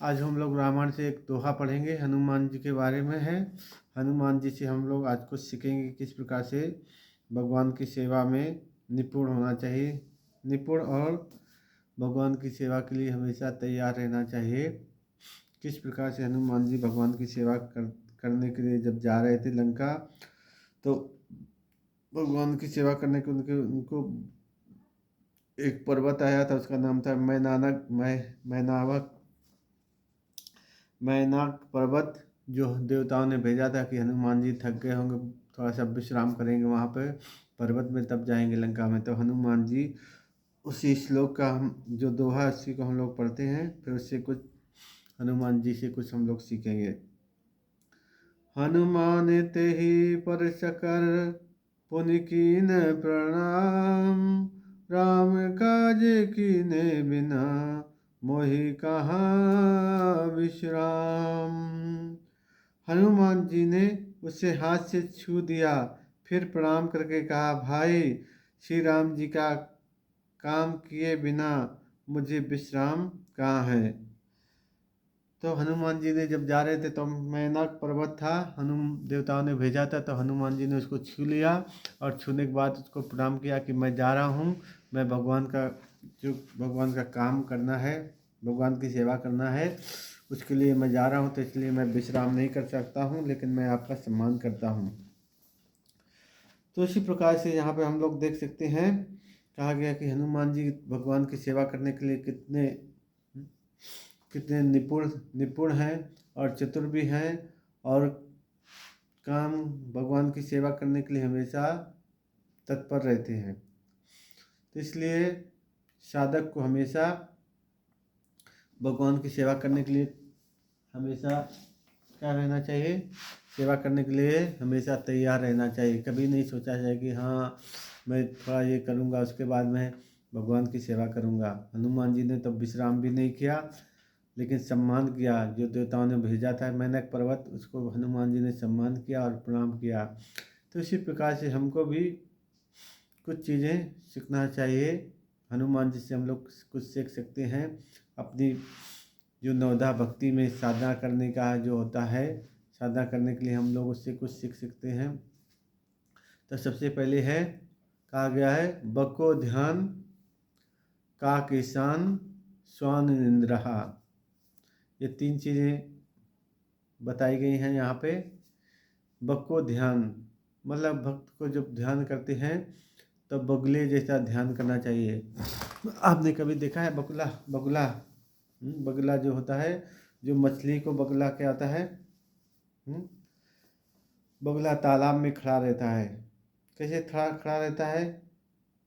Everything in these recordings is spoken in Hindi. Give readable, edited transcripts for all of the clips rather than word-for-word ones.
आज हम लोग रामायण से एक दोहा पढ़ेंगे, हनुमान जी के बारे में है। हनुमान जी से हम लोग आज कुछ सीखेंगे किस प्रकार से भगवान की सेवा में निपुण होना चाहिए, निपुण और भगवान की सेवा के लिए हमेशा तैयार रहना चाहिए। किस प्रकार से हनुमान जी भगवान की सेवा करने के लिए जब जा रहे थे लंका, तो भगवान की सेवा करने के उनके उनको एक पर्वत आया था, उसका नाम था मैनावक मैनाक पर्वत। जो देवताओं ने भेजा था कि हनुमान जी थक गए होंगे, थोड़ा सा विश्राम करेंगे वहाँ पे पर्वत में, तब जाएंगे लंका में। तो हनुमान जी उसी श्लोक का हम जो दोहा है उसी को हम लोग पढ़ते हैं, फिर उससे कुछ हनुमान जी से कुछ हम लोग सीखेंगे। हनुमान तेहि पर सकल पुनि कीन प्रणाम, राम काज कीने बिना मोहि कहाँ विश्राम। हनुमान जी ने उसे हाथ से छू दिया, फिर प्रणाम करके कहा, भाई श्री राम जी का काम किए बिना मुझे विश्राम कहाँ है। तो हनुमान जी ने जब जा रहे थे तो मैनाक पर्वत था, देवताओं ने भेजा था, तो हनुमान जी ने उसको छू लिया और छूने के बाद उसको प्रणाम किया कि मैं जा रहा हूँ, मैं भगवान का काम करना है, भगवान की सेवा करना है, उसके लिए मैं जा रहा हूँ, तो इसलिए मैं विश्राम नहीं कर सकता हूँ, लेकिन मैं आपका सम्मान करता हूँ। तो इसी प्रकार से यहाँ पे हम लोग देख सकते हैं, कहा गया कि हनुमान जी भगवान की सेवा करने के लिए कितने कितने निपुण निपुण हैं और चतुर भी हैं, और काम भगवान की सेवा करने के लिए हमेशा तत्पर रहते हैं। तो इसलिए साधक को हमेशा भगवान की सेवा करने के लिए हमेशा क्या रहना चाहिए, सेवा करने के लिए हमेशा तैयार रहना चाहिए। कभी नहीं सोचा जाए कि हाँ मैं थोड़ा ये करूँगा उसके बाद मैं भगवान की सेवा करूँगा। हनुमान जी ने तो विश्राम भी नहीं किया, लेकिन सम्मान किया। जो देवताओं ने भेजा था मैनक पर्वत, उसको हनुमान जी ने सम्मान किया और प्रणाम किया। तो इसी प्रकार से हमको भी कुछ चीज़ें सीखना चाहिए। हनुमान जी से हम लोग कुछ सीख सकते हैं। अपनी जो नवधा भक्ति में साधना करने का जो होता है, साधना करने के लिए हम लोग उससे कुछ सीख सकते हैं। तो सबसे पहले है, कहा गया है, बको ध्यान का किसान स्वान निंद्रहा। ये 3 चीज़ें बताई गई हैं यहाँ पे। बको ध्यान मतलब भक्त को जब ध्यान करते हैं तो बगुले जैसा ध्यान करना चाहिए। आपने कभी देखा है बगुला बगुला बगुला जो होता है, जो मछली को बगुला क्या आता है, बगुला तालाब में खड़ा रहता है। कैसे खड़ा खड़ा रहता है,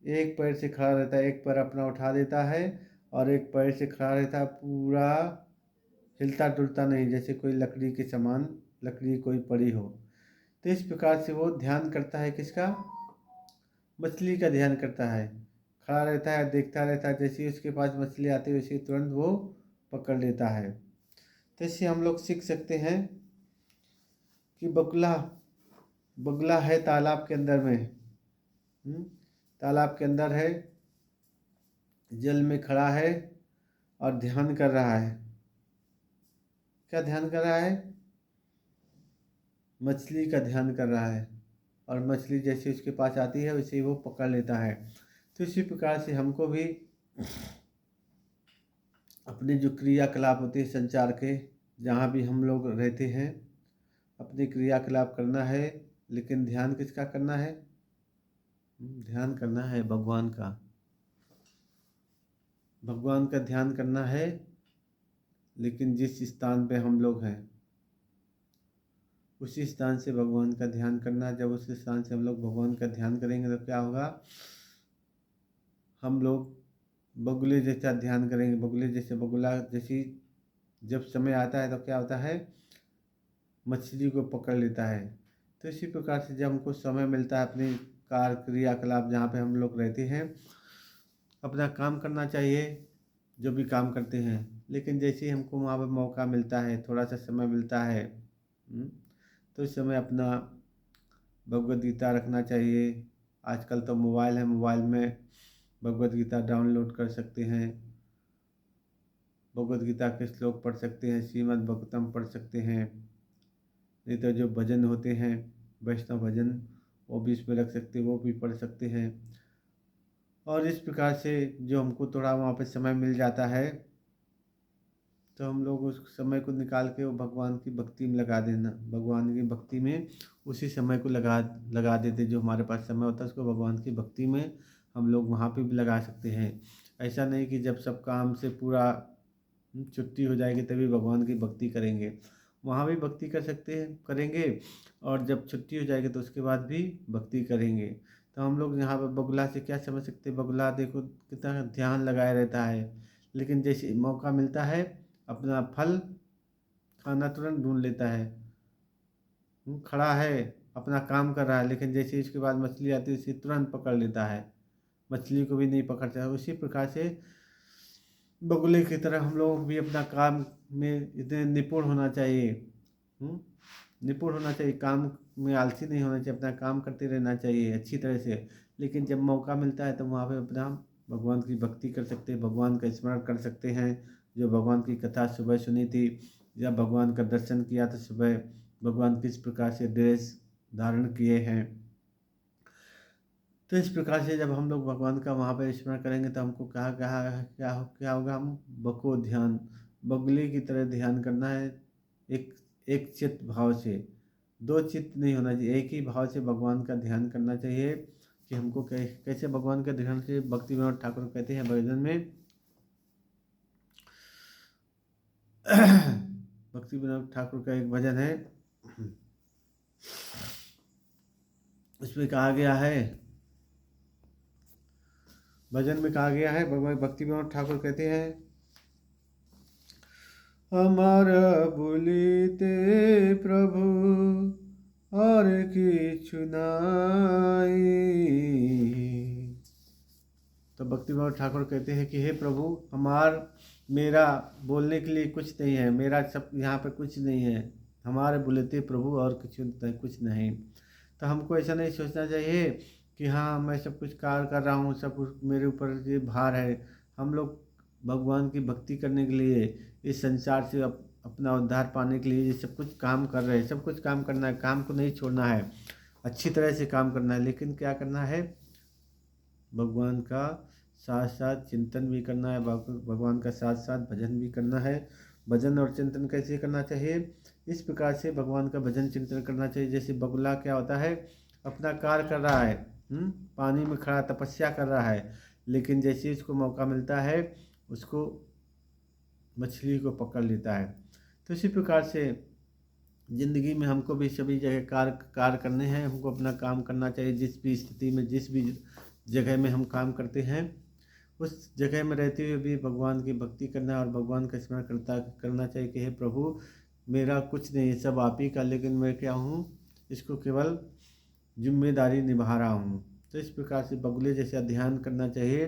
एक पैर से खड़ा रहता है, एक पैर अपना उठा देता है और एक पैर से खड़ा रहता है, पूरा हिलता डुलता नहीं, जैसे कोई लकड़ी के समान लकड़ी कोई पड़ी हो। तो इस प्रकार से वो ध्यान करता है, किसका, मछली का ध्यान करता है। खड़ा रहता है, देखता रहता है, जैसे ही उसके पास मछली आती है वैसे तुरंत वो पकड़ लेता है। तो इससे हम लोग सीख सकते हैं कि बगुला बगुला है तालाब के अंदर में, तालाब के अंदर है, जल में खड़ा है और ध्यान कर रहा है। क्या ध्यान कर रहा है, मछली का ध्यान कर रहा है, और मछली जैसे उसके पास आती है वैसे ही वो पकड़ लेता है। तो इसी प्रकार से हमको भी अपने जो क्रियाकलाप होते हैं संचार के, जहाँ भी हम लोग रहते हैं, अपने क्रियाकलाप करना है, लेकिन ध्यान किसका करना है, ध्यान करना है भगवान का। भगवान का ध्यान करना है, लेकिन जिस स्थान पे हम लोग हैं उसी स्थान से भगवान का ध्यान करना। जब उस स्थान से हम लोग भगवान का ध्यान करेंगे तो क्या होगा, हम लोग बगुले जैसा ध्यान करेंगे। बगुले जैसे बगुला जैसी जब समय आता है तो क्या होता है, मछली को पकड़ लेता है। तो इसी प्रकार से जब हमको समय मिलता है अपने कार्य क्रियाकलाप जहाँ पे हम लोग रहते हैं, अपना काम करना चाहिए, जो भी काम करते हैं। लेकिन जैसे ही हमको वहाँ पर मौका मिलता है, थोड़ा सा समय मिलता है, तो इस समय अपना भगवद गीता रखना चाहिए। आजकल तो मोबाइल है, मोबाइल में भगवद गीता डाउनलोड कर सकते हैं, भगवद गीता के श्लोक पढ़ सकते हैं, श्रीमद् भागवतम पढ़ सकते हैं, नहीं तो जो भजन होते हैं वैष्णव भजन वो भी इसमें रख सकते हैं, वो भी पढ़ सकते हैं। और इस प्रकार से जो हमको थोड़ा वहाँ पे समय मिल जाता है तो हम लोग उस समय को निकाल के वो भगवान की भक्ति में लगा देना, भगवान की भक्ति में उसी समय को लगा लगा देते। जो हमारे पास समय होता है उसको भगवान की भक्ति में हम लोग वहाँ पे भी लगा सकते हैं। ऐसा नहीं कि जब सब काम से पूरा छुट्टी हो जाएगी तभी भगवान की भक्ति करेंगे, वहाँ भी भक्ति कर सकते हैं, करेंगे। और जब छुट्टी हो जाएगी तो उसके बाद भी भक्ति करेंगे। तो हम लोग यहाँ पर बगुला से क्या समझ सकते हैं, बगुला देखो कितना ध्यान लगाए रहता है, लेकिन जैसे मौका मिलता है अपना फल खाना तुरंत ढूंढ लेता है। खड़ा है अपना काम कर रहा है, लेकिन जैसे इसके बाद मछली आती है उसे तुरंत पकड़ लेता है, मछली को भी नहीं पकड़ता है। उसी प्रकार से बगुले की तरह हम लोग भी अपना काम में इतने निपुण होना चाहिए। निपुण होना चाहिए, काम में आलसी नहीं होना चाहिए, अपना काम करते रहना चाहिए अच्छी तरह से। लेकिन जब मौका मिलता है तो वहाँ पे अपना भगवान की भक्ति कर सकते हैं, भगवान का स्मरण कर सकते हैं। जो भगवान की कथा सुबह सुनी थी या भगवान का दर्शन किया था सुबह, भगवान किस प्रकार से ड्रेस धारण किए हैं, तो इस प्रकार से जब हम लोग भगवान का वहाँ पर स्मरण करेंगे तो हमको कहा कहा क्या क्या होगा, हम बको ध्यान बगुले की तरह ध्यान करना है। एक एक चित्त भाव से, दो चित्त नहीं होना चाहिए, एक ही भाव से भगवान का ध्यान करना चाहिए। कि हमको कैसे भगवान का ध्यान से, भक्ति विनोद ठाकुर कहते हैं भजन में भक्ति विनोद ठाकुर का एक भजन है, उसमें कहा गया है, भजन में कहा गया है, भगवान भक्ति विनोद ठाकुर कहते हैं, हमारा भूलिते प्रभु और किछु नाई। तो भक्ति विनोद ठाकुर कहते हैं कि हे प्रभु, मेरा बोलने के लिए कुछ नहीं है, मेरा सब यहाँ पे कुछ नहीं है, हमारे बुलेते प्रभु और कुछ नहीं। तो हमको ऐसा नहीं सोचना चाहिए कि हाँ मैं सब कुछ कार्य कर रहा हूँ, सब कुछ मेरे ऊपर ये भार है। हम लोग भगवान की भक्ति करने के लिए, इस संसार से अपना उद्धार पाने के लिए ये सब कुछ काम कर रहे हैं। सब कुछ काम करना है, काम को नहीं छोड़ना है, अच्छी तरह से काम करना है। लेकिन क्या करना है, भगवान का साथ साथ चिंतन भी करना है, भगवान का साथ साथ भजन भी करना है। भजन और चिंतन कैसे करना चाहिए, इस प्रकार से भगवान का भजन चिंतन करना चाहिए। जैसे बगुला क्या होता है, अपना कार्य कर रहा है, पानी में खड़ा तपस्या कर रहा है, लेकिन जैसे उसको मौका मिलता है उसको मछली को पकड़ लेता है। तो इसी प्रकार से ज़िंदगी में हमको भी सभी जगह कार्य करने हैं, हमको अपना काम करना चाहिए। जिस भी स्थिति में, जिस भी जगह में हम काम करते हैं उस जगह में रहते हुए भी भगवान की भक्ति करना और भगवान का स्मरण करना चाहिए कि हे प्रभु, मेरा कुछ नहीं है, सब आप ही का, लेकिन मैं क्या हूँ, इसको केवल जिम्मेदारी निभा रहा हूँ। तो इस प्रकार से बगुले जैसा ध्यान करना चाहिए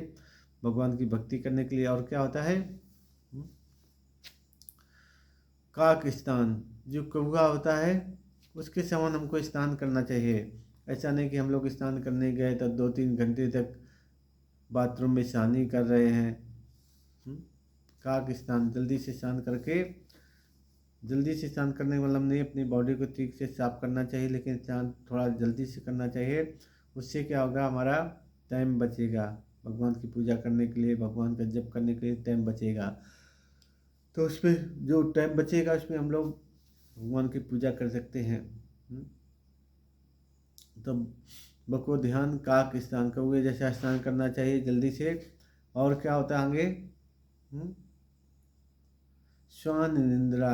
भगवान की भक्ति करने के लिए। और क्या होता है, काक स्नान, जो कौवा होता है उसके समान हमको स्नान करना चाहिए। ऐसा नहीं कि हम लोग स्नान करने गए तो 2-3 घंटे तक बाथरूम में स्नान ही कर रहे हैं। काक स्नान, जल्दी से स्नान करके, जल्दी से स्नान करने का मतलब नहीं अपनी बॉडी को ठीक से साफ करना चाहिए, लेकिन स्नान थोड़ा जल्दी से करना चाहिए। उससे क्या होगा, हमारा टाइम बचेगा, भगवान की पूजा करने के लिए, भगवान का जप करने के लिए टाइम बचेगा। तो उसमें जो टाइम बचेगा उसमें हम लोग भगवान की पूजा कर सकते हैं। तो बको ध्यान, काक स्नान, कौवे जैसा स्नान करना चाहिए जल्दी से। और क्या होता है आगे, श्वान निंद्रा।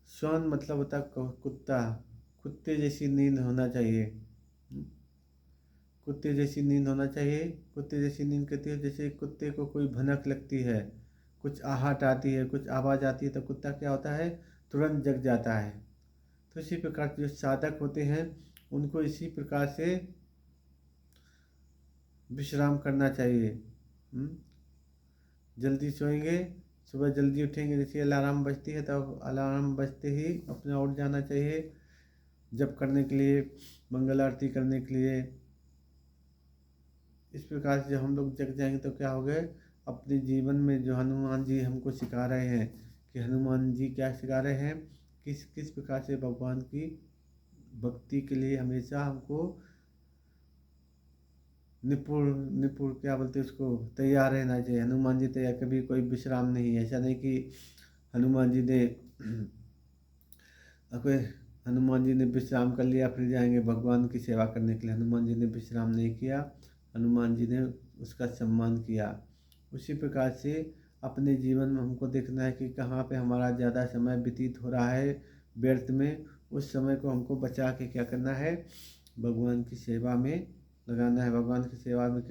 श्वान मतलब होता है कुत्ता, कुत्ते जैसी नींद होना चाहिए। कुत्ते जैसी नींद होना चाहिए। कुत्ते जैसी नींद कहती है जैसे कुत्ते को कोई भनक लगती है, कुछ आहट आती है, कुछ आवाज़ आती है तो कुत्ता क्या होता है, तुरंत जग जाता है। तो इसी प्रकार जो साधक होते हैं उनको इसी प्रकार से विश्राम करना चाहिए। जल्दी सोएंगे, सुबह जल्दी उठेंगे, जैसे अलार्म बजती है तब अलार्म बजते ही अपने उठ जाना चाहिए जप करने के लिए, मंगल आरती करने के लिए। इस प्रकार से जब हम लोग जग जाएंगे तो क्या हो गए, अपने जीवन में जो हनुमान जी हमको सिखा रहे हैं कि हनुमान जी क्या सिखा रहे हैं, किस किस प्रकार से भगवान की भक्ति के लिए हमेशा हमको निपुण निपुण क्या बोलते हैं उसको, तैयार रहना चाहिए। हनुमान जी तैयार, कभी कोई विश्राम नहीं। ऐसा नहीं कि हनुमान जी ने कोई हनुमान जी ने विश्राम कर लिया फिर जाएंगे भगवान की सेवा करने के लिए। हनुमान जी ने विश्राम नहीं किया, हनुमान जी ने उसका सम्मान किया। उसी प्रकार से अपने जीवन में हमको देखना है कि कहाँ पे हमारा ज़्यादा समय व्यतीत हो रहा है व्यर्थ में, उस समय को हमको बचा के क्या करना है, भगवान की सेवा में लगाना है। भगवान की सेवा में